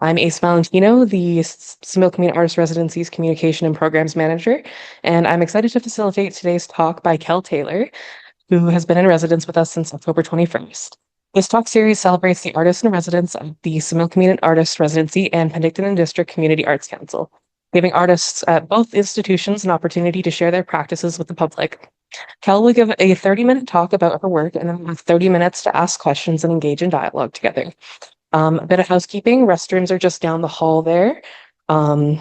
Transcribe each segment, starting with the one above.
I'm Ace Valentino, the Similkameen Artist Residency's Communication and Programs Manager, and I'm excited to facilitate today's talk by Kel Taylor, who has been in residence with us since October 21st. This talk series celebrates the artists in residence of the Similkameen Artist Residency and Penticton and District Community Arts Council, giving artists at both institutions an opportunity to share their practices with the public. Kel will give a 30-minute talk about her work and then have 30 minutes to ask questions and engage in dialogue together. A bit of housekeeping, restrooms are just down the hall there. Um,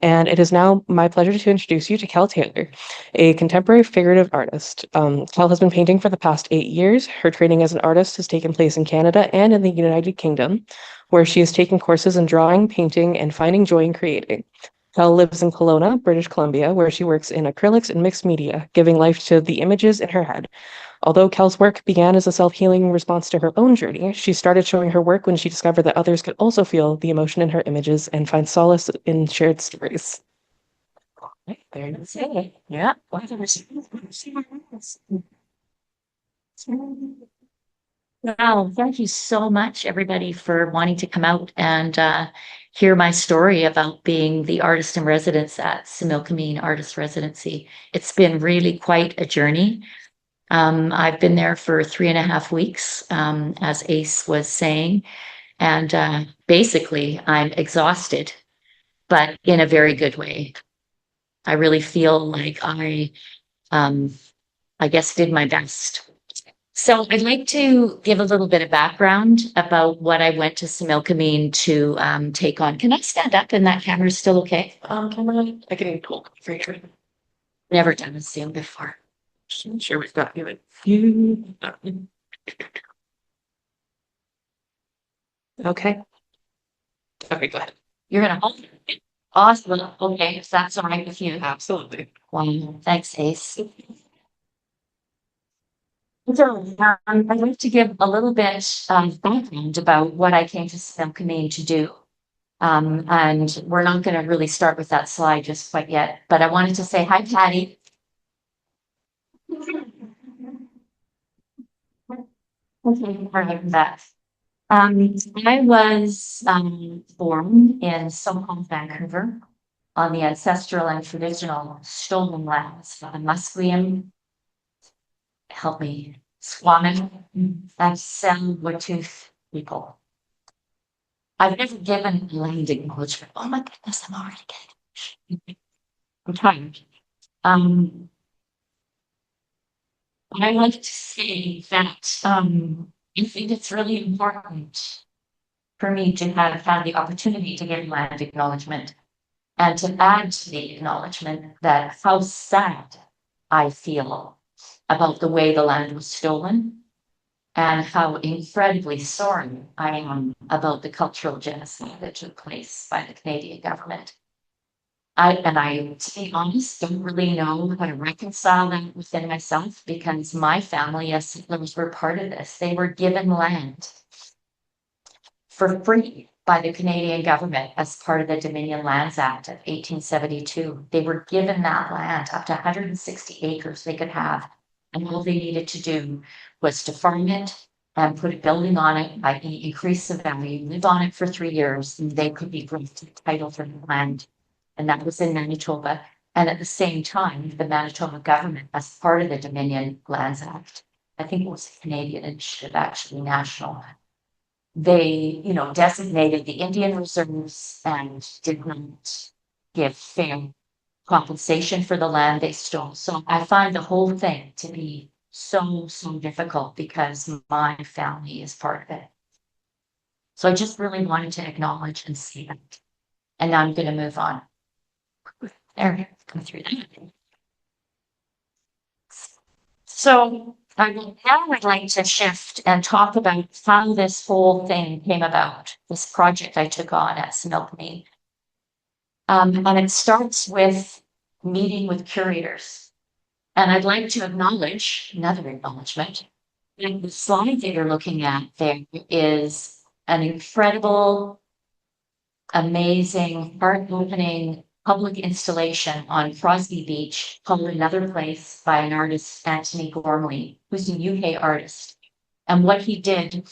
and it is now my pleasure to introduce you to Kel Taylor, a contemporary figurative artist. Kel has been painting for the past 8 years. Her training as an artist has taken place in Canada and in the United Kingdom, where she has taken courses in drawing, painting, and finding joy in creating. Kel lives in Kelowna, British Columbia, where she works in acrylics and mixed media, giving life to the images in her head. Although Kel's work began as a self-healing response to her own journey, she started showing her work when she discovered that others could also feel the emotion in her images and find solace in shared stories. Right, there you go. Yeah. Wow, thank you so much, everybody, for wanting to come out and hear my story about being the artist in residence at Similkameen Artist Residency. It's been really quite a journey. I've been there for 3.5 weeks, as Ace was saying, and basically I'm exhausted, but in a very good way. I really feel like um, I guess, did my best. So I'd like to give a little bit of background about what I went to Similkameen to take on. Can I stand up and that camera is still okay? I can talk for sure. Never done a Zoom before. I'm sure we've got you. You. Okay. Okay, go ahead. You're gonna hold it. Awesome. Okay, if that's all right with you. Absolutely. Wow. Thanks, Ace. So I'd like to give a little bit of background about what I came to Similkameen to do. And we're not going to really start with that slide just quite yet, but I wanted to say hi, Patty. Okay, right, that. I was born in so-called Vancouver on the ancestral and traditional stolen lands of the Musqueam, help me, Squamish, and Tsleil-Waututh people. I've never given land acknowledgement. Oh my goodness, I'm already getting. I'm tired. Um, I like to say that I think it's really important for me to have had the opportunity to give land acknowledgement and to add to the acknowledgement that how sad I feel about the way the land was stolen and how incredibly sorry I am about the cultural genocide that took place by the Canadian government. To be honest, don't really know how to reconcile that within myself because my family as settlers were part of this. They were given land for free by the Canadian government as part of the Dominion Lands Act of 1872. They were given that land, up to 160 acres they could have, and all they needed to do was to farm it and put a building on it, i.e. increase the value, live on it for 3 years, and they could be granted title for the land. And that was in Manitoba. And at the same time, the Manitoba government, as part of the Dominion Lands Act, I think it was Canadian initiative, actually national, they, designated the Indian reserves and did not give fair compensation for the land they stole. So I find the whole thing to be so, so difficult because my family is part of it. So I just really wanted to acknowledge and see that. And now I'm going to move on. There, come through that. So now I'd like to shift and talk about how this whole thing came about, this project I took on at Similkameen. And it starts with meeting with curators. And I'd like to acknowledge, another acknowledgement, that the slide that you're looking at there is an incredible, amazing, heart-opening public installation on Crosby Beach called Another Place by an artist, Anthony Gormley, who's a UK artist. And what he did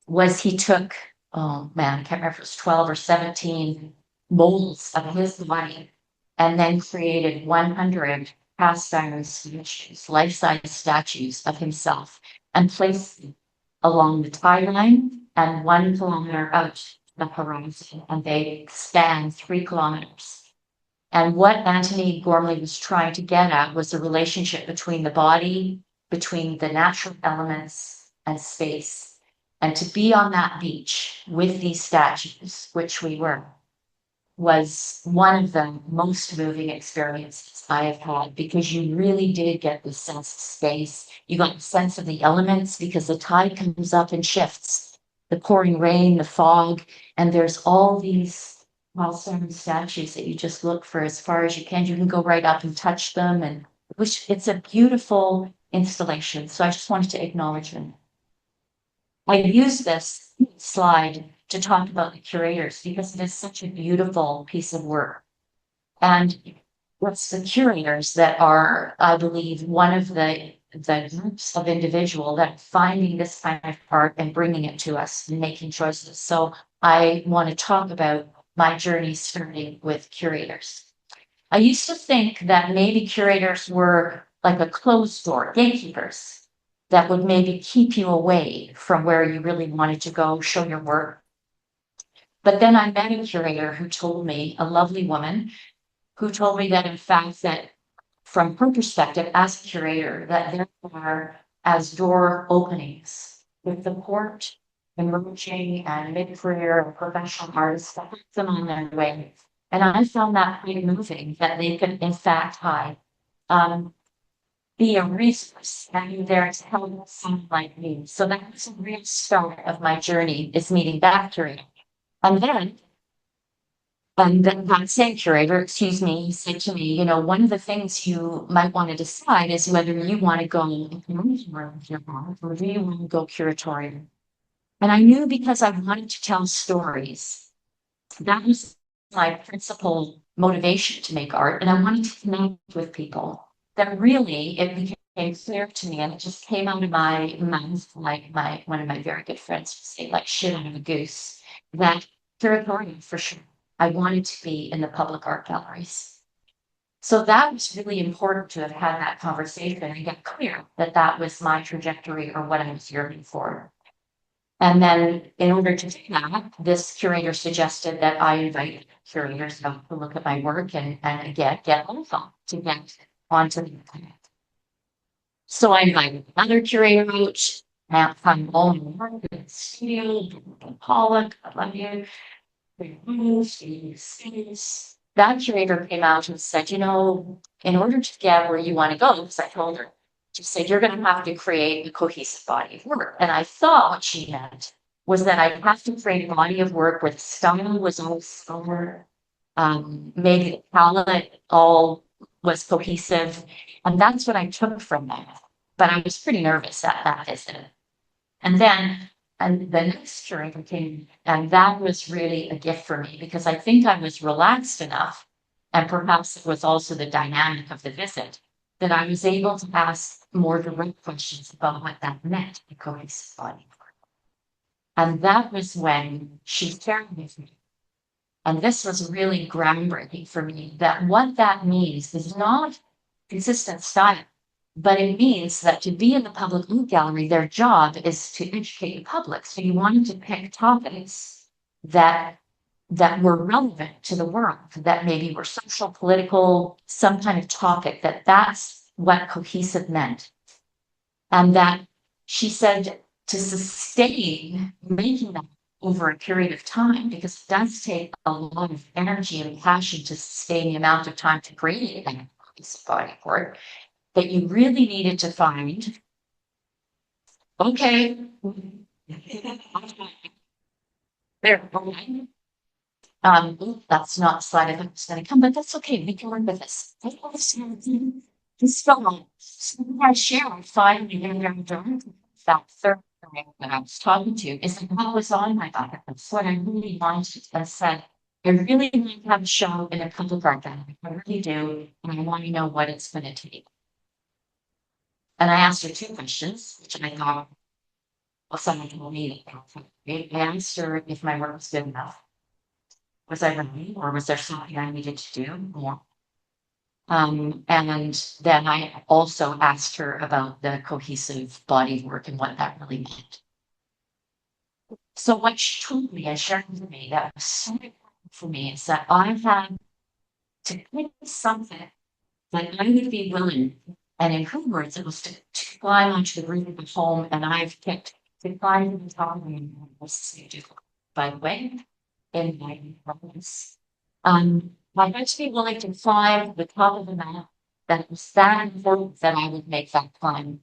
was he took oh man, I can't remember if it was 12 or 17 molds of his body, and then created 100 cast iron statues, life-size statues of himself, and placed them along the tide line and 1 kilometer out the horizon, and they span 3 kilometers. And what Anthony Gormley was trying to get at was the relationship between the body, between the natural elements and space. And to be on that beach with these statues, which we were, was one of the most moving experiences I have had, because you really did get the sense of space. You got the sense of the elements because the tide comes up and shifts, the pouring rain, the fog, and there's all these milestone statues that you just look for as far as you can. You can go right up and touch them, and which it's a beautiful installation. So I just wanted to acknowledge them. I use this slide to talk about the curators because it is such a beautiful piece of work. And it's the curators that are, I believe, one of the groups of individual that are finding this kind of art and bringing it to us and making choices. So I want to talk about my journey starting with curators. I used to think that maybe curators were like a closed door, gatekeepers that would maybe keep you away from where you really wanted to go, show your work. But then I met a curator who told me, a lovely woman, who told me that in fact that from her perspective as a curator, that there are as door openings with the port emerging and mid-career and professional artists that put them on their way. And I found that pretty moving, that they could in fact hide. Be a resource and be there to help someone like me. So that was a real start of my journey, is meeting that curator. And then that same curator, excuse me, said to me, you know, one of the things you might want to decide is whether you want to go with your art or do you want to go curatorial. And I knew, because I wanted to tell stories, that was my principal motivation to make art. And I wanted to connect with people. That really, it became clear to me, and it just came out of my mouth, like one of my very good friends would say, like shit out of a goose, that curatorial for sure. I wanted to be in the public art galleries. So that was really important to have had that conversation and get clear that that was my trajectory or what I was yearning for. And then in order to do that, this curator suggested that I invite curators out to look at my work and again, get info to get onto the internet. So I invited another curator out, and from all my work in the studio, Pollock, I love you. That curator came out and said, you know, in order to get where you want to go, because I told her, she said, you're going to have to create a cohesive body of work. And I thought what she meant was that I'd have to create a body of work where the style was all similar, maybe the palette all was cohesive. And that's what I took from that. But I was pretty nervous at that visit. And then and the next curator came, and that was really a gift for me because I think I was relaxed enough, and perhaps it was also the dynamic of the visit, that I was able to ask more direct questions about what that meant, the cohesive body. And that was when she shared with me. And this was really groundbreaking for me, that what that means is not consistent style, but it means that to be in the public art gallery, their job is to educate the public. So you wanted to pick topics that were relevant to the world, that maybe were social, political, some kind of topic, that's what cohesive meant. And that she said to sustain making that over a period of time, because it does take a lot of energy and passion to sustain the amount of time to create that cohesive body of work, that you really needed to find, okay, there, okay. That's not a slide I thought was going to come, but that's okay. We can work with this. This film, I shared finally that third thing that I was talking to is that what was on my bucket list. What I really wanted, I said, I really want to have a show in a public art gallery. I really do, and I want to know what it's going to take. And I asked her two questions, which I thought, someone told me, I asked her if my work was good enough. Was I running or was there something I needed to do more? And then I also asked her about the cohesive body work and what that really meant. So what she told me and shared with me that was so important for me is that I had to pick something that I would be willing, and in her words, it was to climb onto the roof of the home, and I've picked to climb to the top of the house, by the way, in my province. I had to be willing to climb to the top of the mountain. That was that important that I would make that climb.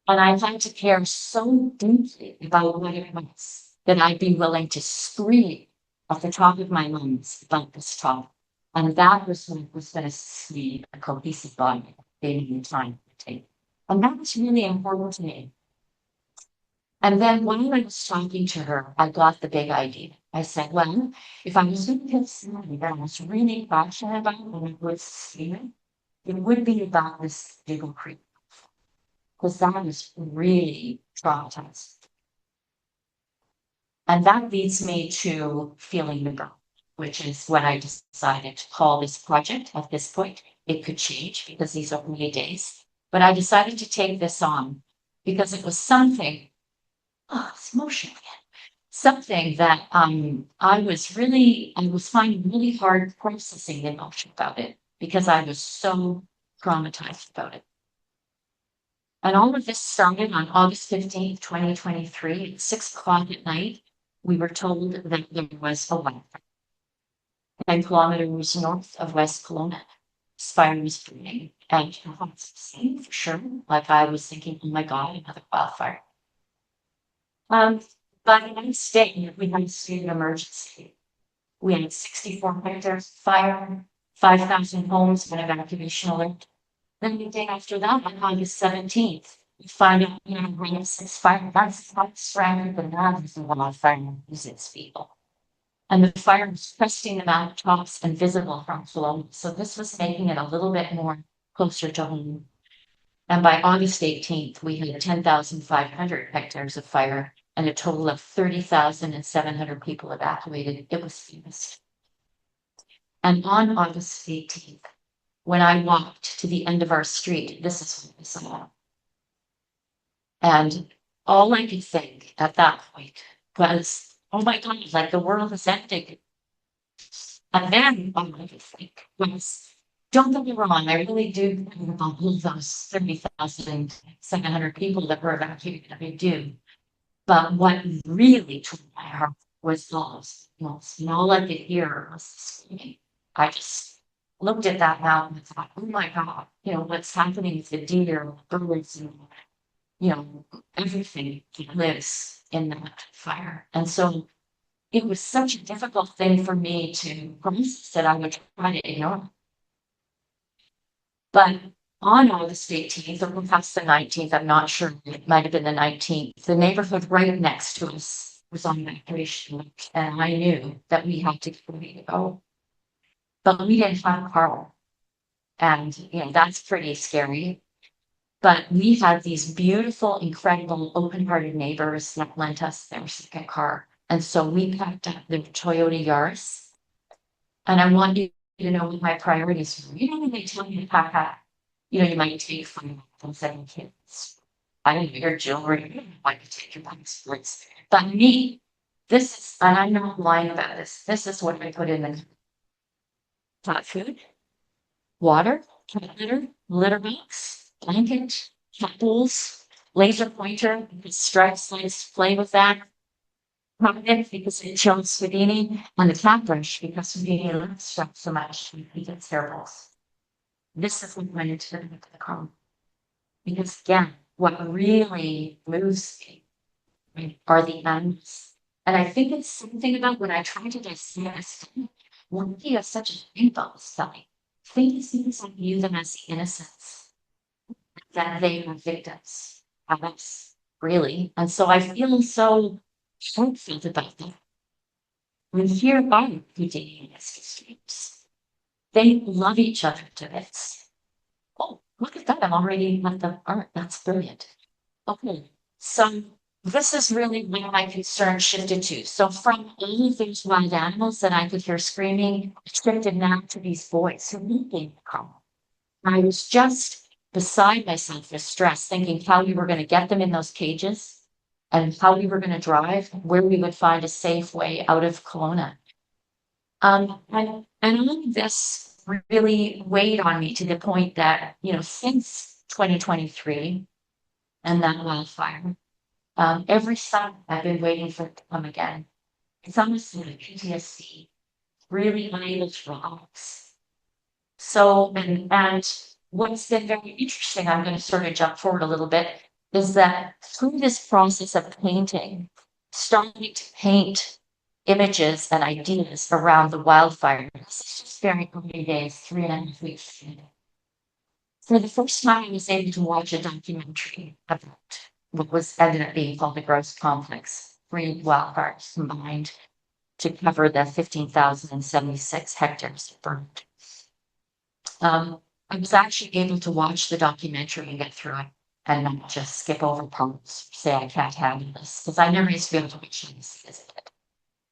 And I had to care so deeply about what it was that I'd be willing to scream at the top of my lungs about this top. And that was what was going to see a cohesive body in time to take. And that was really important to me. And then when I was talking to her, I got the big idea. I said, well, if I was going to pick something that I was really passionate about when I was seeing it would be about this Diggle Creek, because that was really traumatized. And that leads me to feeling the burn, which is what I decided to call this project at this point. It could change because these are early days, but I decided to take this on because it was something, oh, it's emotional again. Something that I was finding really hard processing the emotion about it because I was so traumatized about it. And all of this started on August 15th, 2023, at 6 o'clock at night. We were told that there was a wildfire 10 kilometers north of West Kelowna. This fire was burning, and it's the same for sure. Like I was thinking, oh my God, another wildfire. By the next day, we had a state of emergency. We had 64 hectares of fire, 5,000 homes, and evacuation alert. Then the day after that, on August 17th, we find out, we have 6 fire. That's surrounded the mountains of wildfire uses people. And the fire was cresting the mountaintops and visible from Kelowna. So this was making it a little bit more closer to home. And by August 18th, we had 10,500 hectares of fire and a total of 30,700 people evacuated. It was famous. And on August 18th, when I walked to the end of our street, this is what I saw. And all I could think at that point was, oh my God, like the world is ending. And then all I could think was, don't get me wrong, I really do care about all those 30,700 people that were evacuated. I do. But what really tore my heart was those animals. And all I could hear was screaming. I just looked at that mountain and thought, oh my God, what's happening with the deer, the birds, and, everything that lives in that fire. And so it was such a difficult thing for me to process that I would try to ignore. But on August 18th, or perhaps the 19th, I'm not sure, it might have been the 19th, the neighborhood right next to us was on evacuation alert, and I knew that we had to go. But we didn't have a car. And, that's pretty scary. But we had these beautiful, incredible, open-hearted neighbors that lent us their second car. And so we packed up the Toyota Yaris. And I want you to know what my priorities were. When they tell you to pack up, you might take 5 and 7 kids. I don't know, your jewelry, you might take your passports. But me, and I'm not lying about this is what I put in the cat food, water, cat litter box, blanket, cat bowls, laser pointer, stripes, slice, play with that. Magnet because it shows Houdini, and the cat brush because Houdini loves stuff so much he gets hair balls. This is what went into the car. Because again, what really moves me, right, are the animals. And I think it's something about when I try to dissect this, when you have such a thing about this study, things like view them as the innocents that they are victims of us, really. And so I feel so hopeful about that. And here are Houdini and his streets. They love each other to bits. Oh, look at that. I'm already at the art. That's brilliant. Okay. So this is really where my concern shifted to. So from all of those wild animals that I could hear screaming, it shifted now to these boys who needed calm. I was just beside myself with stress, thinking how we were going to get them in those cages and how we were going to drive, where we would find a safe way out of Kelowna. And all of this really weighed on me to the point that, since 2023 and that wildfire, every summer I've been waiting for it to come again. It's almost like PTSD, really unable to relax. So, and what's been very interesting, I'm going to sort of jump forward a little bit, is that through this process of painting, starting to paint images and ideas around the wildfire, this is just very early days, 3.5 weeks. For the first time, I was able to watch a documentary about what was ended up being called the Gross Complex, three wildfires combined to cover the 15,076 hectares burned. I was actually able to watch the documentary and get through it and not just skip over parts, say I can't handle this, because I never used to be able to watch this as a kid.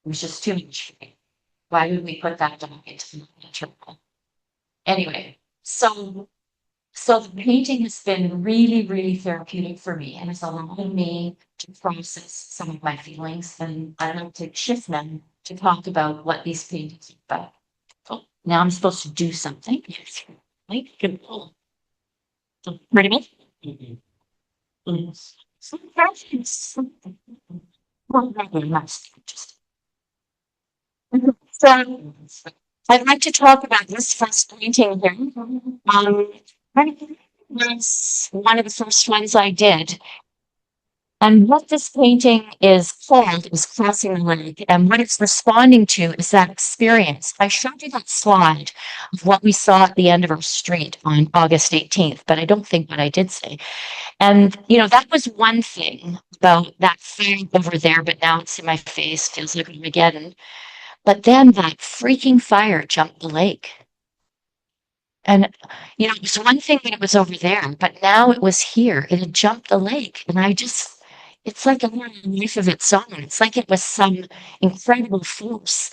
It was just too much for me. Why would we put that dog into the documentary? Anyway, so the painting has been really, really therapeutic for me, and it's allowing me to process some of my feelings. And I'd like to shift them to talk about what these paintings are about. Oh, now I'm supposed to do something. Like, pretty much. So that's something. Well, really nice. So I'd like to talk about this first painting here. Was one of the first ones I did. And what this painting is called is Crossing the Lake. And what it's responding to is that experience. I showed you that slide of what we saw at the end of our street on August 18th, but I don't think what I did say. And, that was one thing about that fire over there, but now it's in my face, feels like Armageddon. But then that freaking fire jumped the lake. And, it was one thing that it was over there, but now it was here. It had jumped the lake. And it's like a little life of its own. It's like it was some incredible force.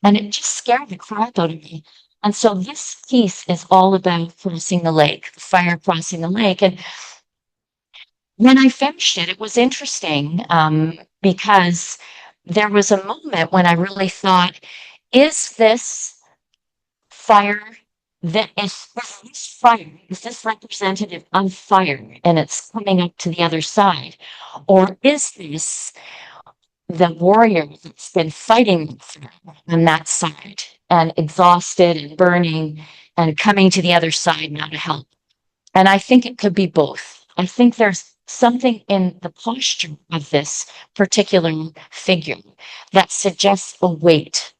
And it just scared the crap out of me. And so this piece is all about crossing the lake, the fire crossing the lake. And when I finished it, it was interesting because there was a moment when I really thought, is this fire is this representative of fire and it's coming up to the other side? Or is this the warrior that's been fighting on that side and exhausted and burning and coming to the other side now to help? And I think it could be both. I think there's something in the posture of this particular figure that suggests a weight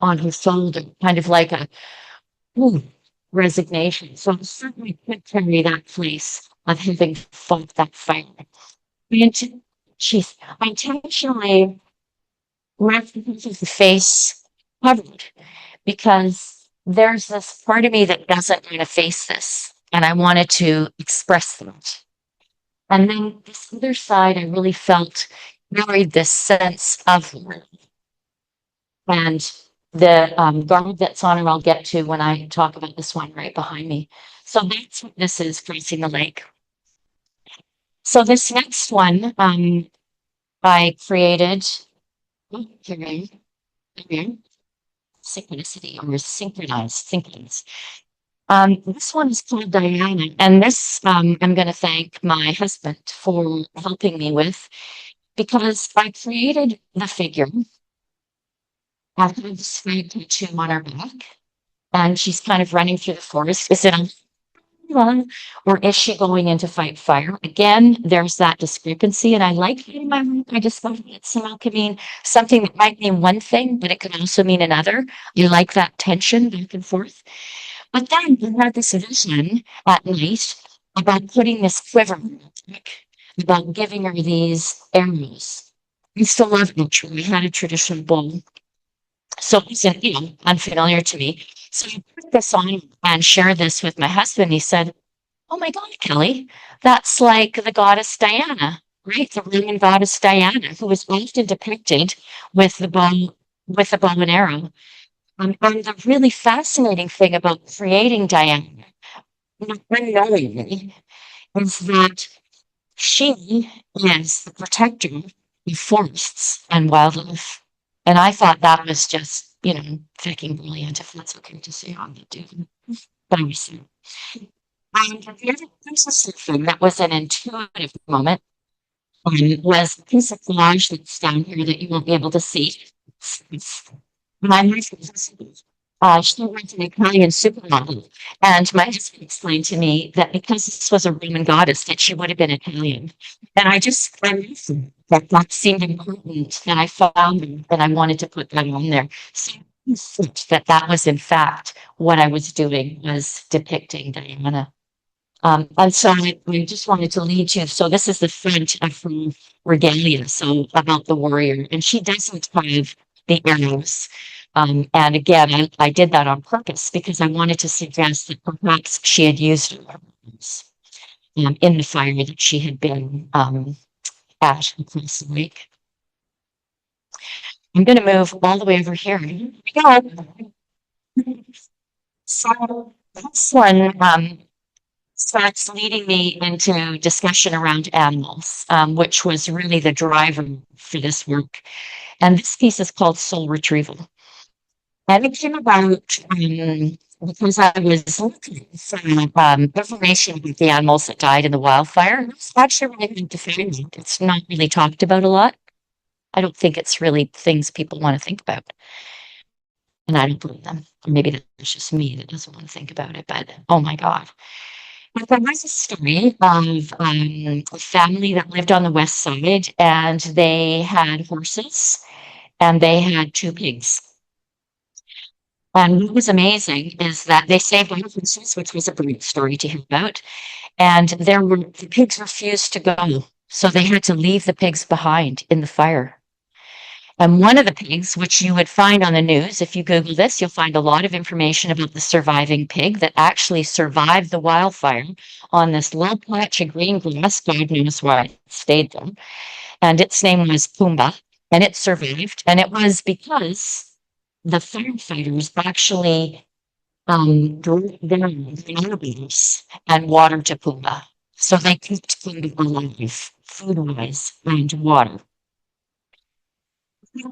on his shoulder, kind of like a resignation. So I certainly could carry that place of having fought that fire. I intentionally left the face covered because there's this part of me that doesn't want to face this. And I wanted to express that. And then this other side, I really felt carried this sense of love. And the garment that's on it, I'll get to when I talk about this one right behind me. So that's what this is, Crossing the Lake. So this next one, I created here, synchronicity or synchronized. This one is called Diana, and this I'm going to thank my husband for helping me with because I created the figure. I have this flag tattoo on her back, and she's kind of running through the forest. Is it on, or is she going in to fight fire? Again, there's that discrepancy, and I like in my work. I discovered that Similkameen, something that might mean one thing, but it can also mean another. You like that tension back and forth. But then I had this vision at night about putting this quiver on her back, about giving her these arrows. I used to love nature. We had a traditional bow. So it wasn't, unfamiliar to me. So I put this on and shared this with my husband. He said, "Oh my God, Kelly, that's like the goddess Diana." right? The Roman goddess Diana, who was often depicted with the bow, with the bow and arrow. And the really fascinating thing about creating Diana, unknowingly, is that she is the protector of forests and wildlife. And I thought that was just, freaking brilliant, if that's okay to say on the dude. But I was, and the other interesting thing that was an intuitive moment was a piece of collage that's down here that you won't be able to see. My husband, she went an Italian supermodel, and my husband explained to me that because this was a Roman goddess, that she would have been Italian. And I listened, that seemed important, and I found it, and I wanted to put that on there. So that was in fact what I was doing, was depicting Diana. And so I just wanted to lead you. So this is the front of her regalia, so about the warrior, and she doesn't have the arrows. And again, I did that on purpose because I wanted to suggest that perhaps she had used arrows in the fire that she had been at across the lake. I'm going to move all the way over here. Here we go. So this one starts leading me into discussion around animals, which was really the driver for this work. And this piece is called Soul Retrieval. And it came about because I was looking for information about the animals that died in the wildfire. It's actually really good to find it. It's not really talked about a lot. I don't think it's really things people want to think about. And I don't blame them. Or maybe that's just me that doesn't want to think about it. But oh my God. But there was a story of a family that lived on the west side, and they had horses and they had two pigs. And what was amazing is that they saved all the horses, which was a brilliant story to hear about. And the pigs refused to go. So they had to leave the pigs behind in the fire. And one of the pigs, which you would find on the news, if you Google this, you'll find a lot of information about the surviving pig that actually survived the wildfire on this little patch of green grass. God knows why it stayed there. And its name was Pumbaa, and it survived. And it was because the firefighters actually drove down the elevators and water to Pumbaa. So they kept Pumbaa alive, food-wise, and water.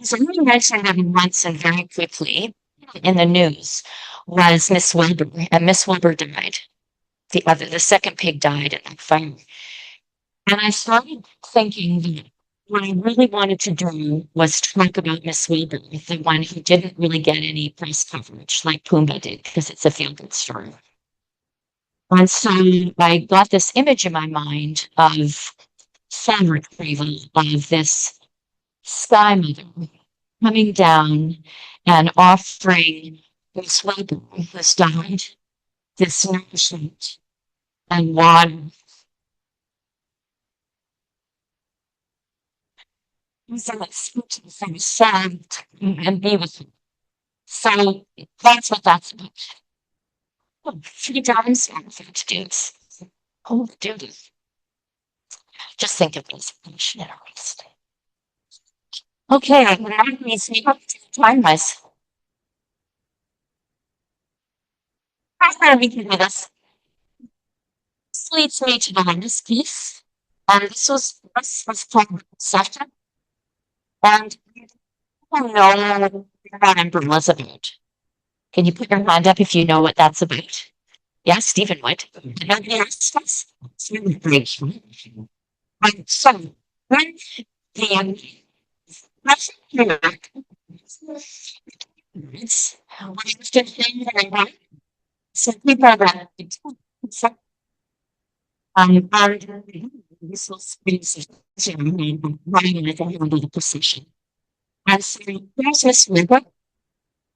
So you mentioned him once and very quickly in the news was Miss Wilbur, and Miss Wilbur died. The second pig died in that fire. And I started thinking that what I really wanted to do was talk about Miss Wilbur, the one who didn't really get any press coverage like Pumbaa did, because it's a feel-good story. And so I got this image in my mind of soul retrieval, of this sky mother coming down and offering this weapon who's died, this nourishment and water. So it's speaking from soul and be with him. So that's what that's about. Oh, 3 times I'm going to do this. Oh, do this. Just think of this passionate artist. Okay, now needs me up to time myself. We can do this. This leads me to the latest piece. And this was called Session. And I know what umbrellas about. Can you put your hand up if you know what that's about? Yeah, Stephen would. Yes, that's really great. So, when the Russian it's when it's just things like that, so people that and this was space running with a handle the position. And so there's Miss River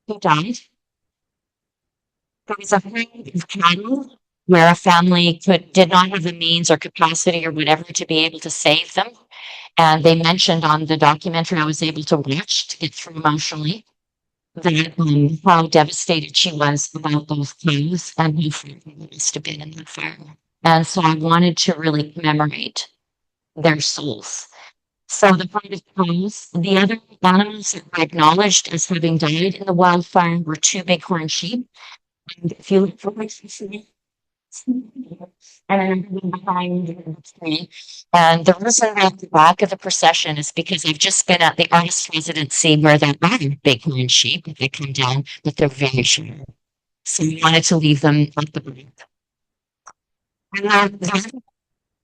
who died. There was a herd of cattle where a family did not have the means or capacity or whatever to be able to save them. And they mentioned on the documentary I was able to watch to get through emotionally that how devastated she was about those cows and how frightening it must have been in that fire. And so I wanted to really commemorate their souls. So the part of crows, the other animals that were acknowledged as having died in the wildfire were two bighorn sheep. And if you look for and I'm behind the tree. And the reason they're at the back of the procession is because I've just been at the artist residency where there are bighorn sheep. They come down, but they're very short. So we wanted to leave them at the back. And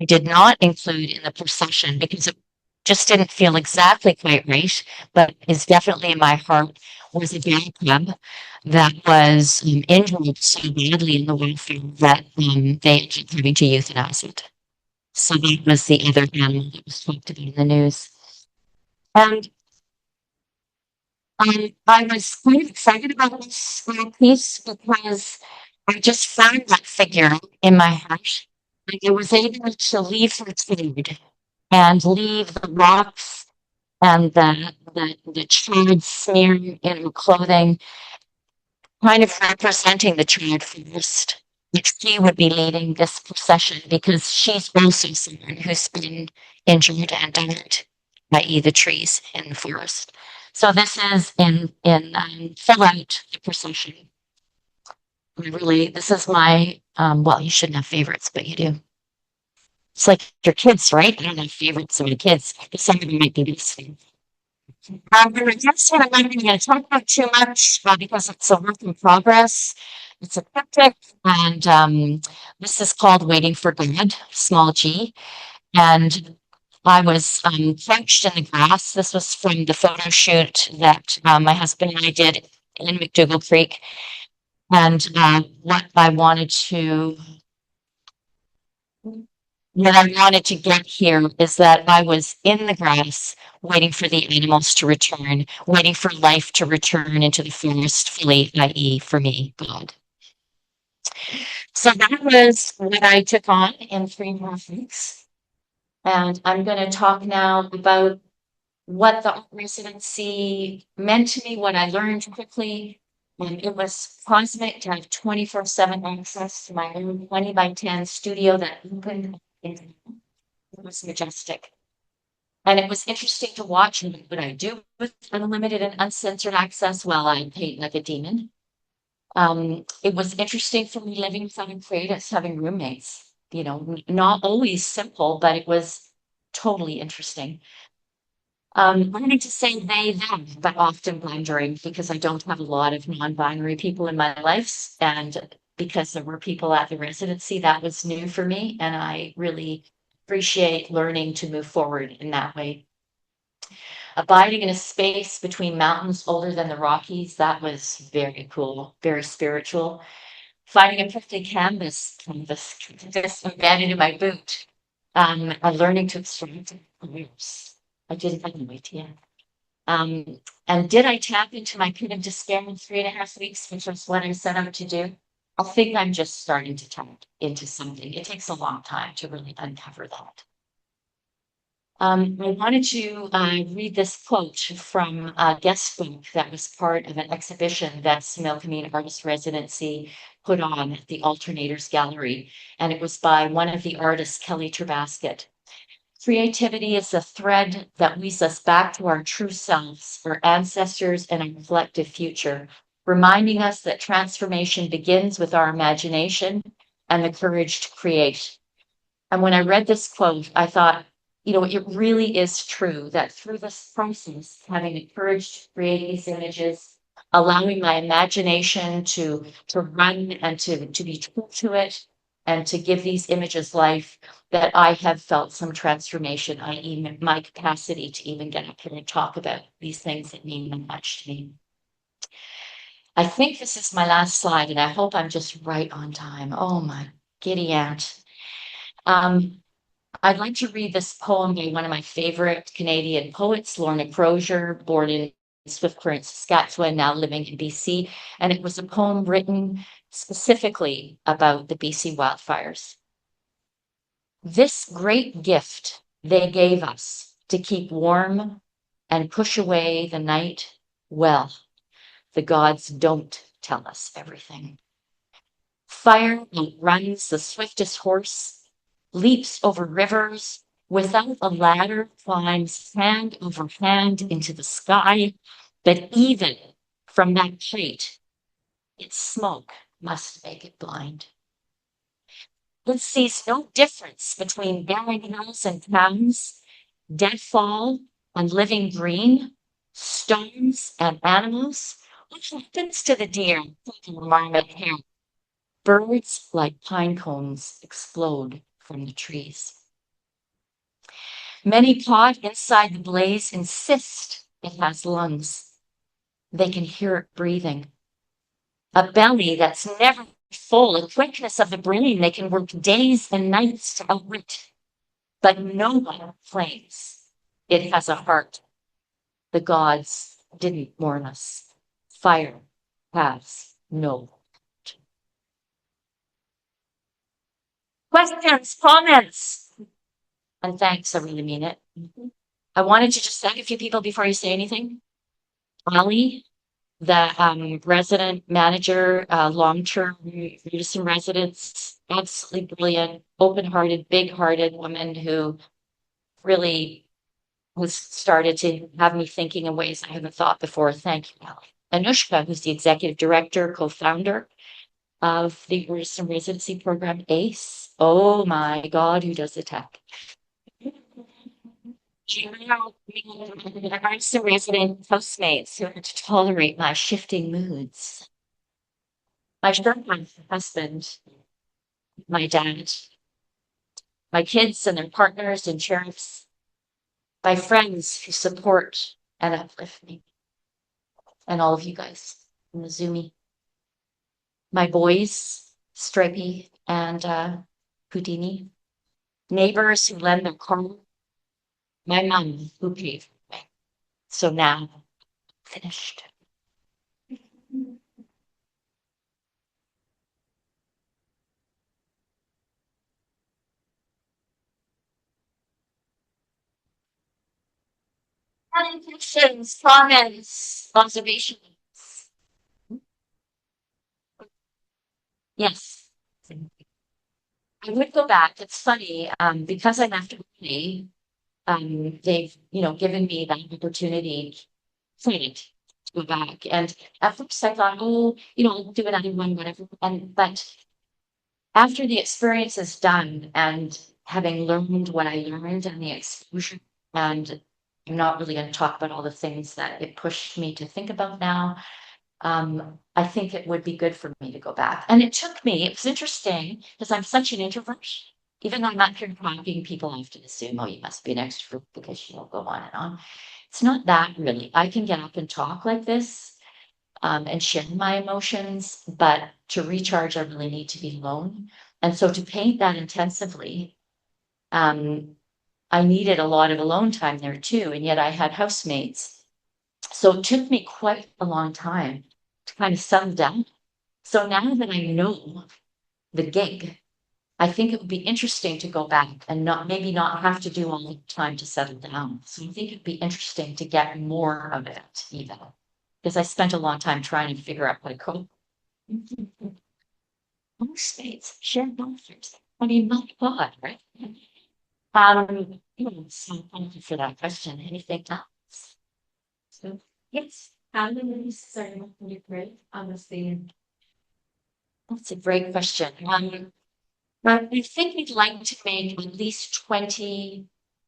I did not include in the procession because it just didn't feel exactly quite right, but is definitely in my heart was a bear cub that was injured so badly in the wildfire that they ended up having to euthanize it. So that was the other animal that was talked about in the news. And I was quite excited about this piece because I just found that figure in my heart. Like I was able to leave her trade and leave the rocks and the charred smear in her clothing, kind of representing the charred forest. Like she would be leading this procession because she's also someone who's been injured and died, i.e., the trees in the forest. So this is in fill out the procession. Really, this is my well, you shouldn't have favorites, but you do. It's like your kids, right? I don't have favorites of my kids, but some of them might be best. The next one I'm not even going to talk about too much because it's a work in progress. It's a cryptic, and this is called Waiting for God, small g. And I was crouched in the grass. This was from the photo shoot that my husband and I did in McDougall Creek. And what I wanted to get here is that I was in the grass waiting for the animals to return, waiting for life to return into the forest fully, i.e., for me, God. So that was what I took on in 3.5 weeks. And I'm going to talk now about what the art residency meant to me, what I learned quickly. And it was cosmic to have 24/7 access to my own 20 by 10 studio that opened. It was majestic. And it was interesting to watch what I do with unlimited and uncensored access while I paint like a demon. It was interesting for me living with other creatives, having roommates, not always simple, but it was totally interesting. Learning to say they, them, but often blendering because I don't have a lot of non-binary people in my life. And because there were people at the residency, that was new for me. And I really appreciate learning to move forward in that way. Abiding in a space between mountains older than the Rockies, that was very cool, very spiritual. Finding a perfect canvas embedded in my boot, and learning to extract colors. I did it anyway, yeah. And did I tap into my pit of despair in 3.5 weeks, which was what I set out to do? I think I'm just starting to tap into something. It takes a long time to really uncover that. I wanted to read this quote from a guest book that was part of an exhibition that Similkameen Artist Residency put on at the Alternators Gallery, and it was by one of the artists, Kelly Trebasket. Creativity is a thread that leads us back to our true selves, our ancestors, and our collective future, reminding us that transformation begins with our imagination and the courage to create. And when I read this quote, I thought, it really is true that through this process, having the courage to create these images, allowing my imagination to run and to be true to it, and to give these images life, that I have felt some transformation, i.e., my capacity to even get up here and talk about these things that mean that much to me. I think this is my last slide, and I hope I'm just right on time. Oh my giddy aunt. I'd like to read this poem by one of my favorite Canadian poets, Lorna Crozier, born in Swift Current, Saskatchewan, now living in BC. And it was a poem written specifically about the BC wildfires. This great gift they gave us to keep warm and push away the night. Well, the gods don't tell us everything. Fire outruns the swiftest horse, leaps over rivers, Without a ladder, climbs hand over hand into the sky, but even from that height, its smoke must make it blind. It sees no difference between barren hills and towns, deadfall and living green, stones and animals. What happens to the deer and marmot hare? Birds like pine cones explode from the trees. Many caught inside the blaze insist it has lungs. They can hear it breathing. A belly that's never full, a quickness of the brain they can work days and nights to outwit. But no one claims it has a heart. The gods didn't warn us. Fire has no heart. Questions, comments, and thanks. I really mean it. I wanted to just thank a few people before you say anything. Ali, the resident manager, long-term Residency residents, absolutely brilliant, open-hearted, big-hearted woman who really has started to have me thinking in ways I haven't thought before. Thank you, Ali. Anushka, who's the executive director, co-founder of the Residency program, ACE. Oh my God, who does the tech? There are some resident postmates who have to tolerate my shifting moods. My husband, my dad, my kids and their partners and sheriffs, my friends who support and uplift me, and all of you guys in the Zoomy. My boys, Stripey and Houdini, neighbors who lend their car, my mom who paid for me. So now, finished. Any questions, comments, observations? Yes. I would go back. It's funny, because I left early, they've, given me that opportunity to go back. And at first I thought, oh, I'll do another one, whatever. But after the experience is done and having learned what I learned and the exposure, and I'm not really going to talk about all the things that it pushed me to think about now. I think it would be good for me to go back. And it was interesting because I'm such an introvert. Even though I'm not here talking, people often assume, oh, you must be an extrovert because you'll go on and on. It's not that really. I can get up and talk like this, and share my emotions, but to recharge, I really need to be alone. And so to paint that intensively, um, I needed a lot of alone time there too. And yet I had housemates. So it took me quite a long time to kind of settle down. So now that I know the gig, I think it would be interesting to go back and maybe not have to do all the time to settle down. So I think it'd be interesting to get more of it even, because I spent a long time trying to figure out how to cope. Most states share bathrooms. I mean, my God, right? So thank you for that question. Anything else? So, yes. How many sorry, you great on the scene? That's a great question. I think we'd like to make at least 20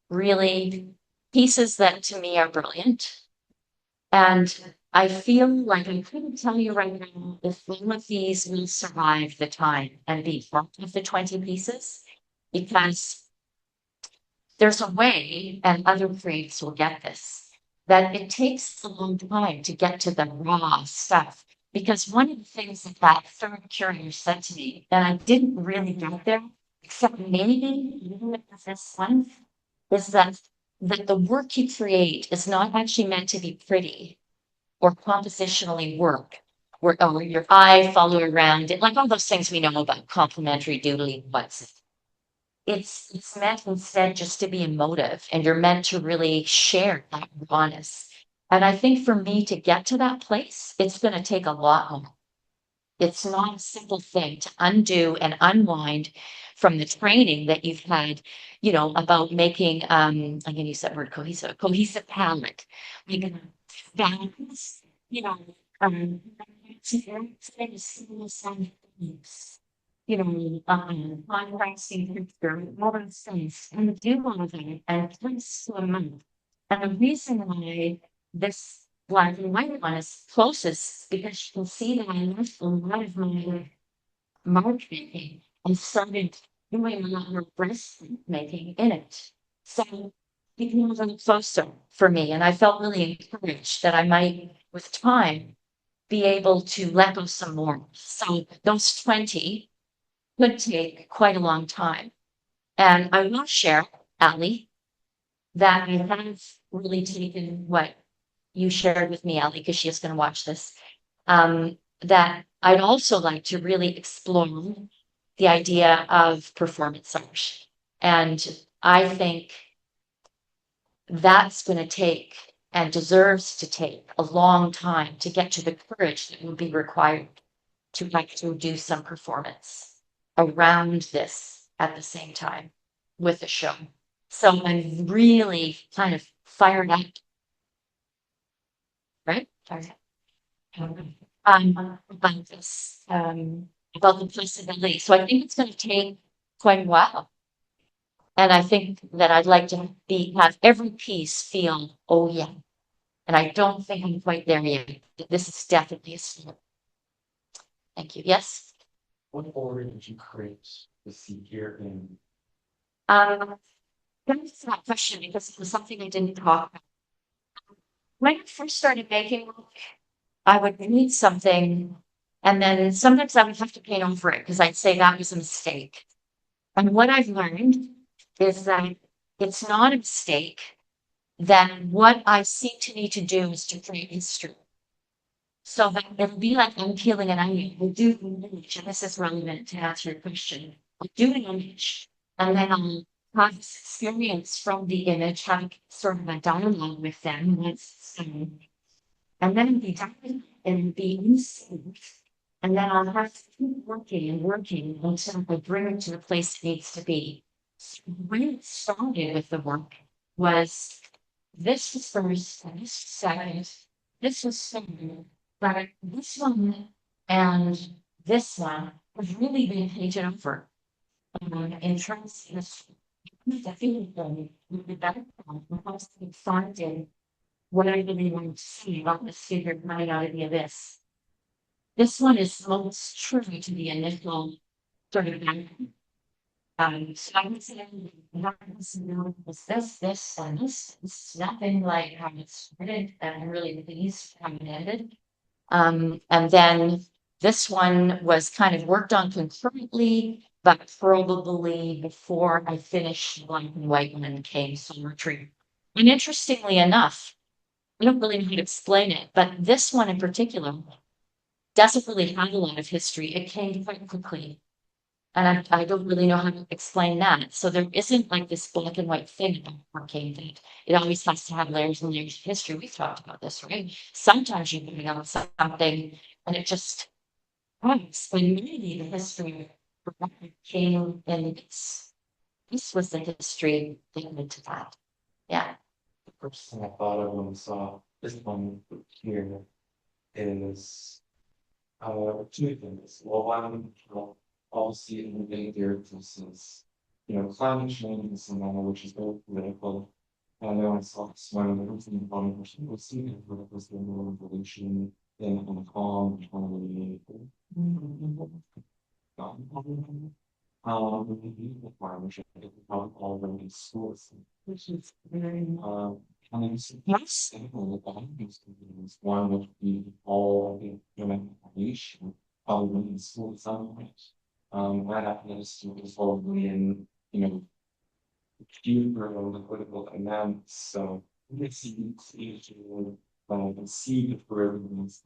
really pieces that to me are brilliant. And I feel like I couldn't tell you right now if one of these will survive the time and be part of the 20 pieces, because there's a way, and other creatives will get this, that it takes a long time to get to the raw stuff. Because one of the things that third curator said to me, and I didn't really get there, except maybe even with this one, is that the work you create is not actually meant to be pretty or compositionally work, where your eye follow around it, like all those things we know about complementary doodling. It's meant instead just to be emotive, and you're meant to really share that rawness. And I think for me to get to that place, it's going to take a lot more. It's not a simple thing to undo and unwind from the training that you've had, about making, I'm going to use that word cohesive palette, making balance, um, contrasting picture, all those things, and do all of that, and place to a month. And the reason why this black and white one is closest because you can see that I left a lot of my mark making and started doing a lot more breast making in it. So it became a little closer for me. And I felt really encouraged that I might, with time, be able to let go some more. So those 20 could take quite a long time. And I will share, Ali, that I have really taken what you shared with me, Ali, because she is going to watch this, that I'd also like to really explore the idea of performance art. And I think that's going to take and deserves to take a long time to get to the courage that will be required to actually do some performance around this at the same time with the show. So I'm really kind of fired up, right? Fired up. About this, about the possibility. So I think it's going to take quite a while. And I think that I'd like to have every piece feel, oh yeah. And I don't think I'm quite there yet. This is definitely a start. Thank you. Yes. What order did you create the seat here in? Um, thanks for that question because it was something I didn't talk about. When I first started making work, I would read something and then sometimes I would have to paint over it because I'd say that was a mistake. And what I've learned is that it's not a mistake, that what I seem to need to do is to create history. So that it'll be like I'm peeling an onion. I do an image, and this is relevant to answer your question. I do an image, and then I'll have this experience from the image, having sort of a dialogue with them once it's done. And then it'll be done and be in sync. And then I'll have to keep working and working until I bring it to the place it needs to be. So when it started with the work was this was first, and this was second, this was second, but this one and this one have really been painted over. In terms of this, the feeling with the background, the house to find in what I really want to see about this figure coming out of the abyss. This one is most true to the initial sort of background. So I would say that was this, and this. It's nothing like how it started, and I'm really pleased how it ended. And then this one was kind of worked on concurrently, but probably before I finished the black and white one came Summer Tree. And interestingly enough, I don't really know how to explain it, but this one in particular doesn't really have a lot of history. It came quite quickly. And I don't really know how to explain that. So there isn't like this black and white thing about working that it always has to have layers and layers of history. We've talked about this, right? Sometimes you can know something and it just comes. But maybe the history of what came in this was the history that led to that. Yeah. The first thing I thought of when I saw this one here is two things. Well, one, all see it in the behavior since climate change is something which is very political. And then I saw this one that was in the bottom which you will see it was the revolution in Hong Kong, 2028. The partnership about all the schools. Which is very and then yes, one would be all the human information probably in school somewhere. Right after the students probably in, future or the political events. So it's easy to see the programs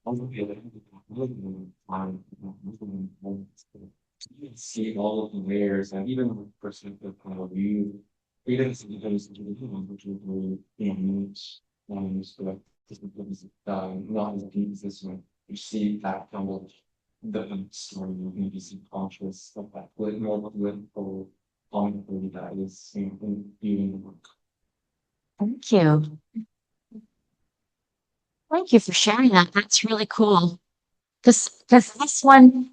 also be able to find you can see all of the layers and even from the perspective point of view, even sometimes which will really, meet so that this becomes not as deep as this one. You see that kind of the story of maybe subconscious of that like more political commentary that is in viewing the work. Thank you. Thank you for sharing that. That's really cool. Because this one,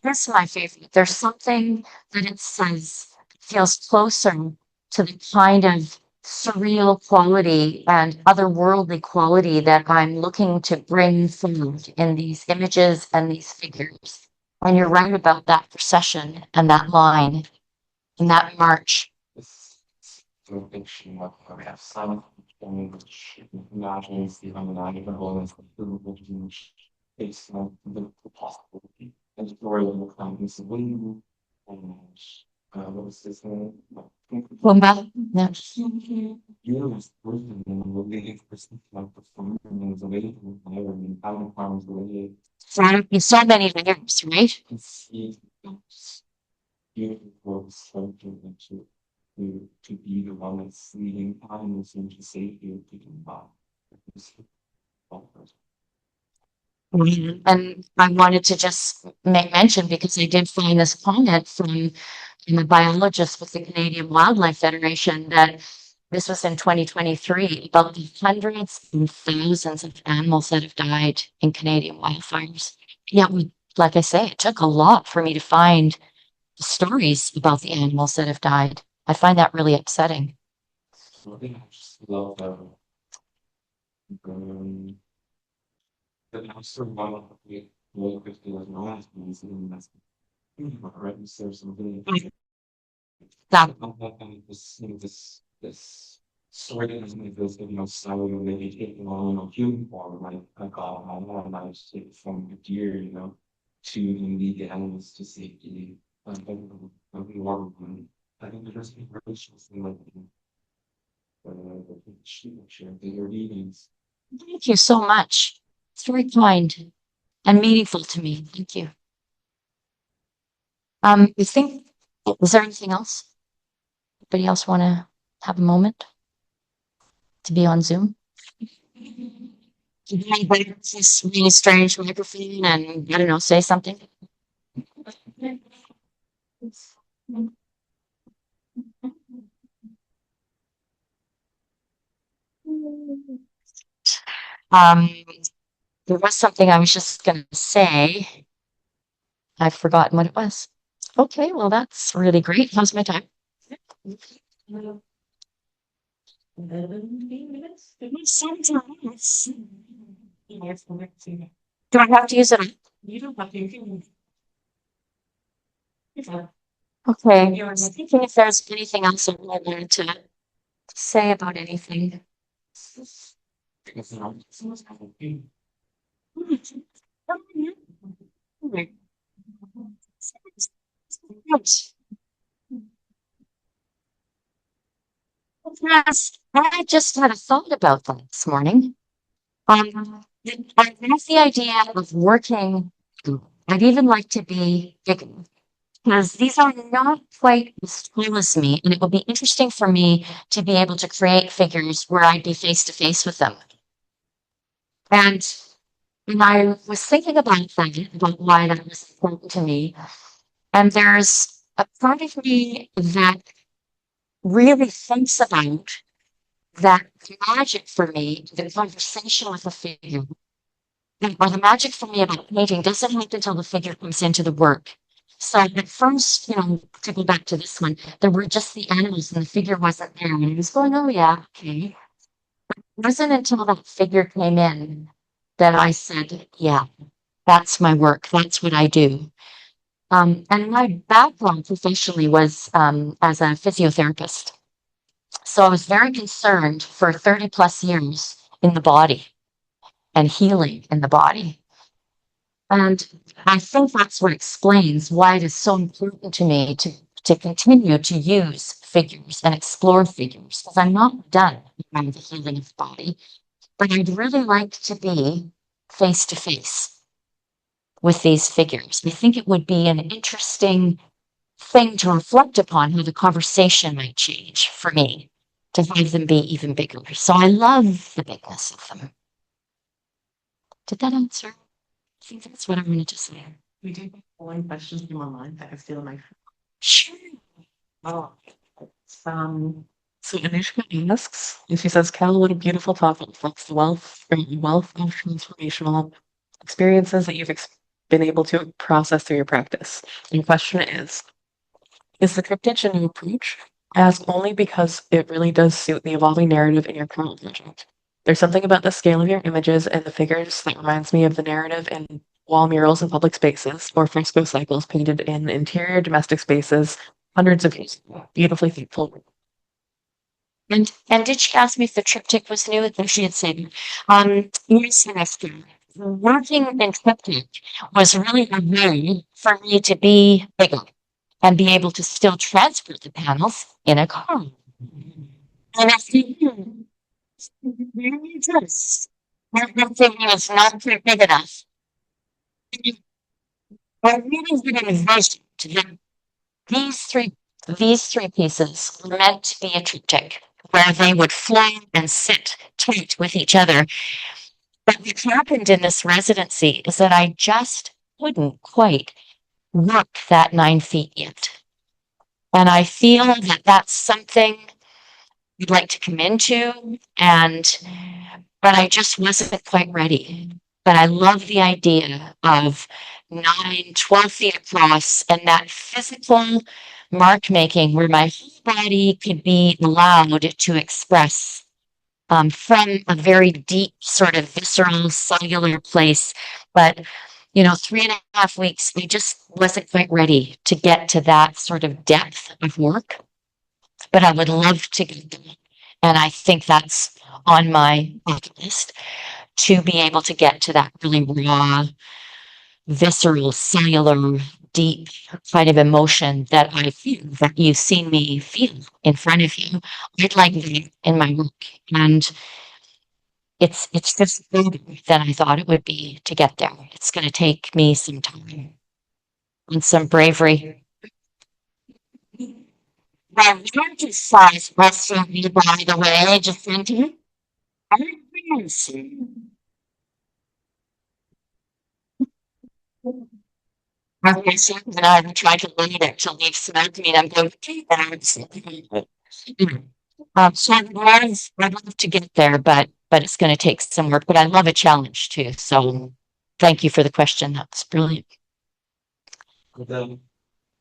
this is my favorite. There's something that it says feels closer to the kind of surreal quality and otherworldly quality that I'm looking to bring forward in these images and these figures. And you're right about that procession and that line and that march. This fiction of we have some which imagines the unimaginable and which based on the possibility and story of the kindness of wind and what was his name? Pumbaa? Yeah. Years working and looking for something like the farm and was away from the fire and how the farms away. So many layers, right? And see beautiful something to be the one that's leading animals into safety and picking up. And I wanted to just make mention because I did find this comment from a biologist with the Canadian Wildlife Federation that this was in 2023 about the hundreds and thousands of animals that have died in Canadian wildfires. Yeah, like I say, it took a lot for me to find the stories about the animals that have died. I find that really upsetting. So I think I just love um, the master one of the local like last ones and that's right. There's something That and this story that doesn't make those so maybe taking on a human form like a god I managed to take from a deer, to lead the animals to safety. Of the water. I think there's been relations in like share their readings. Thank you so much. It's very kind and meaningful to me. Thank you. You think, is there anything else? Anybody else want to have a moment to be on Zoom? Can I invite this really strange microphone and I don't know, say something? Um, there was something I was just going to say. I've forgotten what it was. Okay, well, that's really great. How's my time? Sometimes. Do I have to use it? You don't have to. Okay, I was thinking if there's anything else I wanted to say about anything. Because someone's Yes, I just had a thought about that this morning. I love the idea of working. I'd even like to be bigger because these are not quite as tall as me, and it would be interesting for me to be able to create figures where I'd be face to face with them. And I was thinking about that, about why that was important to me. And there's a part of me that really thinks about that magic for me, the conversation with a figure, or the magic for me about painting doesn't happen until the figure comes into the work. So at first, to go back to this one, there were just the animals and the figure wasn't there. And I was going, oh yeah, okay. It wasn't until that figure came in that I said, yeah, that's my work. That's what I do. And my background professionally was as a physiotherapist. So I was very concerned for 30 plus years in the body and healing in the body. And I think that's what explains why it is so important to me to continue to use figures and explore figures, because I'm not done with the healing of the body, but I'd really like to be face to face with these figures. I think it would be an interesting thing to reflect upon how the conversation might change for me to have them be even bigger. So I love the bigness of them. Did that answer? I think that's what I wanted to say. We do have one question from online that I steal my. Sure. Oh, so Anushka asks, and she says, Cal, what a beautiful topic reflects the wealth of transformational experiences that you've been able to process through your practice. And the question is the cryptid a new approach? I ask only because it really does suit the evolving narrative in your current project. There's something about the scale of your images and the figures that reminds me of the narrative in wall murals in public spaces or fresco cycles painted in interior domestic spaces hundreds of years ago. Beautifully thoughtful. And did she ask me if the triptych was new? Though she had said, yes, Esther. Working in triptych was really a way for me to be bigger and be able to still transport the panels in a car. And I think, yes, that thing was not quite big enough. I really had envisioned that these three these three pieces were meant to be a triptych where they would flow and sit tight with each other. But what happened in this residency is that I just couldn't quite work that 9 feet yet. And I feel that that's something I'd like to come into, but I just wasn't quite ready. But I love the idea of 12 feet across and that physical mark making where my whole body could be allowed to express from a very deep, sort of visceral, cellular place. But, 3.5 weeks, I just wasn't quite ready to get to that sort of depth of work. But I would love to get there. And I think that's on my bucket list to be able to get to that really raw, visceral, cellular, deep kind of emotion that I feel, that you've seen me feel in front of you. I'd like that in my work. And it's just harder than I thought it would be to get there. It's going to take me some time and some bravery. My largest size restaurant, by the way, just into okay, so and I would try to limit it till they've smoked me, and I'm going, "Okay," and I would say, so I'd love to get there, but it's going to take some work. But I love a challenge too. So thank you for the question. That's brilliant. But then,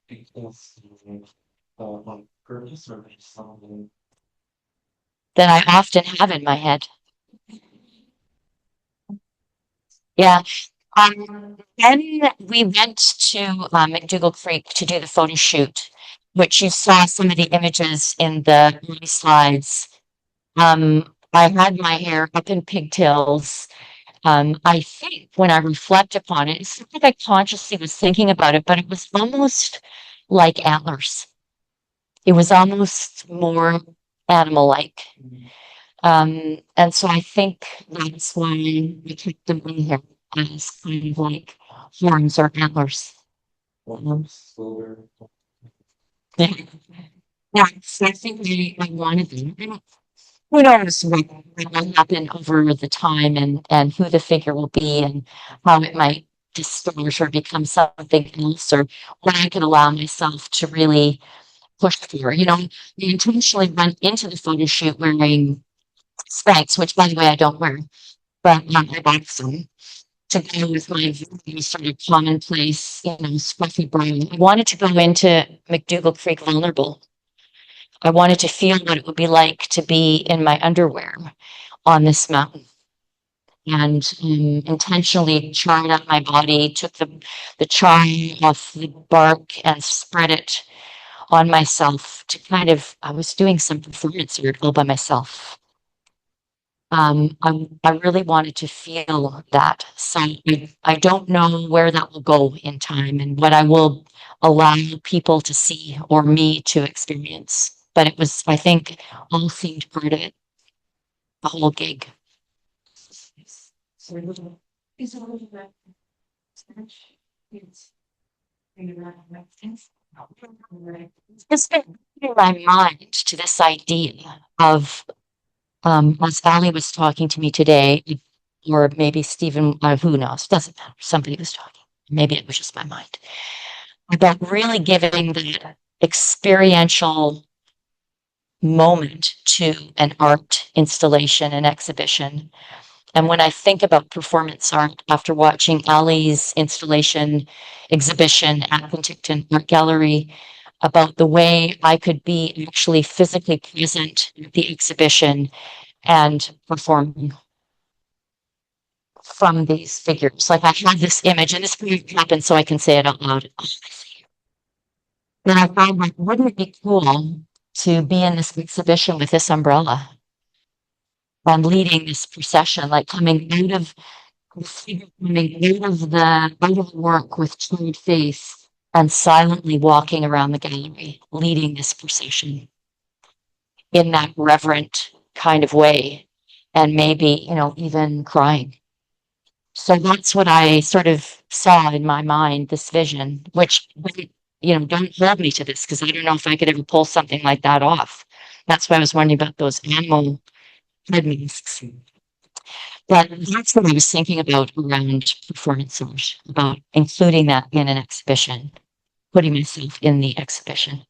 because, on purpose or just something, That I often have in my head. Yeah. Then we went to McDougall Creek to do the photo shoot, which you saw some of the images in the early slides. I had my hair up in pigtails. I think when I reflect upon it, it's not like I consciously was thinking about it, but it was almost like antlers. It was almost more animal-like. And so I think that's why we kept them in here as kind of like horns or antlers. slower. Yeah, so I think I wanted them. And who knows what will happen over the time and who the figure will be and how it might distort or become something else or what I could allow myself to really push for. I intentionally went into the photo shoot wearing specs, which by the way I don't wear, but I bought some to go with my very sort of commonplace, scruffy brown. I wanted to go into McDougall Creek vulnerable. I wanted to feel what it would be like to be in my underwear on this mountain. And intentionally charred up my body, took the char off the bark and spread it on myself to kind of, I was doing some performance art all by myself. I really wanted to feel that. So I don't know where that will go in time and what I will allow people to see or me to experience. But it was, I think, all seemed part of it, the whole gig. Just been in my mind to this idea of as Ali was talking to me today, or maybe Stephen, who knows, doesn't matter. Somebody was talking. maybe it was just my mind, about really giving that experiential moment to an art installation and exhibition. And when I think about performance art after watching Ali's installation exhibition at Penticton Art Gallery, about the way I could be actually physically present at the exhibition and performing from these figures. Like I had this image, and this happened so I can say it out loud. Then I thought, like, wouldn't it be cool to be in this exhibition with this umbrella and leading this procession, like coming out of coming out of work with charred face and silently walking around the gallery, leading this procession in that reverent kind of way, and maybe, even crying. So that's what I sort of saw in my mind, this vision, which, don't hold me to this because I don't know if I could ever pull something like that off. That's why I was wondering about those animal head masks. But that's what I was thinking about around performance art, about including that in an exhibition, putting myself in the exhibition.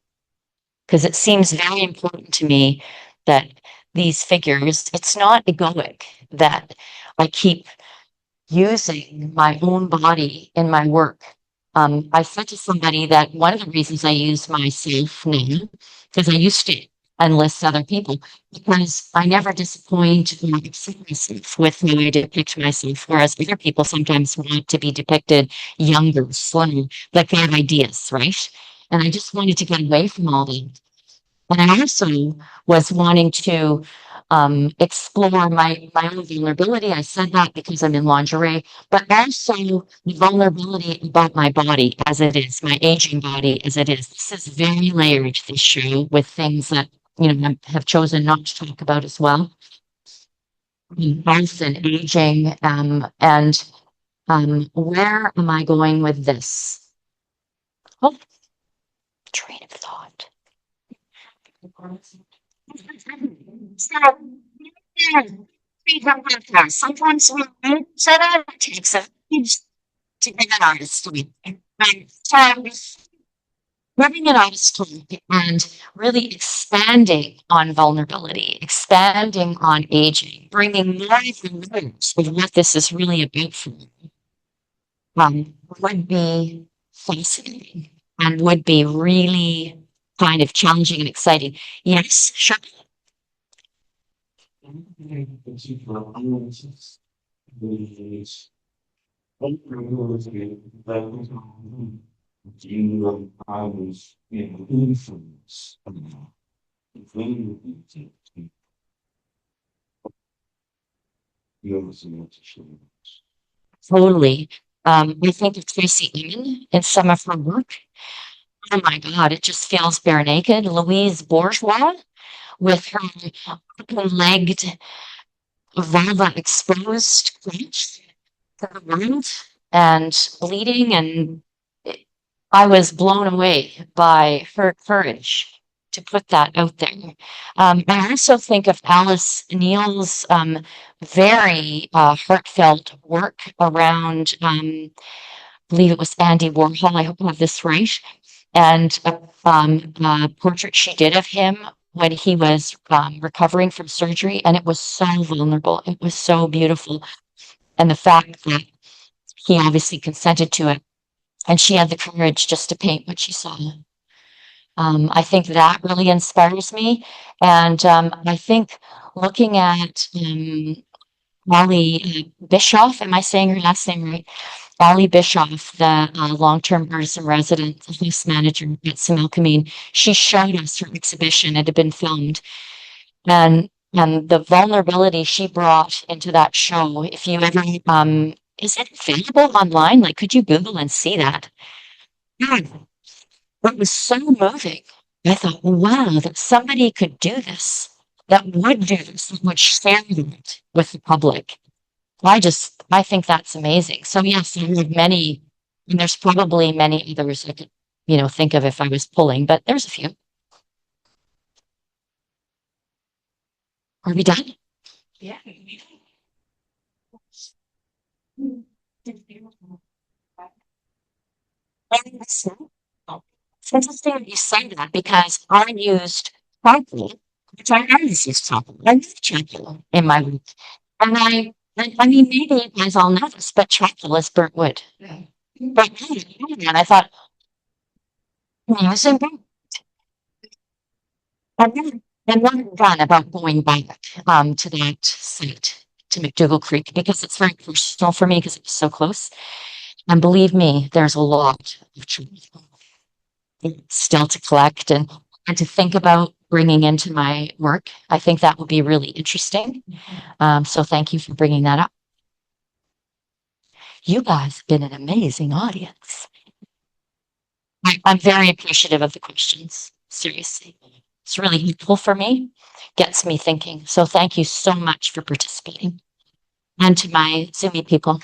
Because it seems very important to me that these figures, it's not egoic that I keep using my own body in my work. I said to somebody that one of the reasons I use myself now, because I used to enlist other people, because I never disappoint or upset myself with how I depict myself, whereas other people sometimes want to be depicted younger, slimmer, like they have ideas, right? And I just wanted to get away from all that. And I also was wanting to explore my own vulnerability. I said that because I'm in lingerie, but also the vulnerability about my body as it is, my aging body as it is. This is very layered, this show, with things that, I have chosen not to talk about as well. Health and aging, and where am I going with this? Oh, train of thought. So, yeah, sometimes we set out takes a huge to get an artist to be. Right. So, having an artist talk and really expanding on vulnerability, expanding on aging, bringing more awareness of what this is really about for me, would be fascinating and would be really kind of challenging and exciting. Yes, sure. You I was in influence. Totally. I think of Tracy Emin in some of her work. Oh my God, it just feels bare naked. Louise Bourgeois with her open-legged, vulva exposed crotch to the world and bleeding. And I was blown away by her courage to put that out there. I also think of Alice Neal's very heartfelt work around, I believe it was Andy Warhol. I hope I have this right. And a portrait she did of him when he was recovering from surgery. And it was so vulnerable. It was so beautiful. And the fact that he obviously consented to it and she had the courage just to paint what she saw. I think that really inspires me. And I think looking at Molly Bischoff, am I saying her last name right? Ali Bischoff, the long-term artist in residence, host manager at Similkameen, she showed us her exhibition. It had been filmed, and the vulnerability she brought into that show. If you ever, is it available online? Like, could you Google and see that? God, it was so moving. I thought, wow, that somebody could do this, that would do this, that would share it with the public. I think that's amazing. So yes, there are many, and there's probably many others I could, think of if I was pulling, but there's a few. Are we done? Yeah. It's interesting that you say that because I used charcoal, which I always use charcoal. I use charcoal in my week. And I mean, maybe you guys all know this, but charcoal is burnt wood. But and I thought, using burnt, I'm not done about going back to that site, to McDougall Creek, because it's very personal for me because it's so close. And believe me, there's a lot of charcoal still to collect and to think about bringing into my work. I think that would be really interesting. So thank you for bringing that up. You guys have been an amazing audience. I'm very appreciative of the questions. Seriously, it's really helpful for me, gets me thinking. So thank you so much for participating. And to my Zoomy people.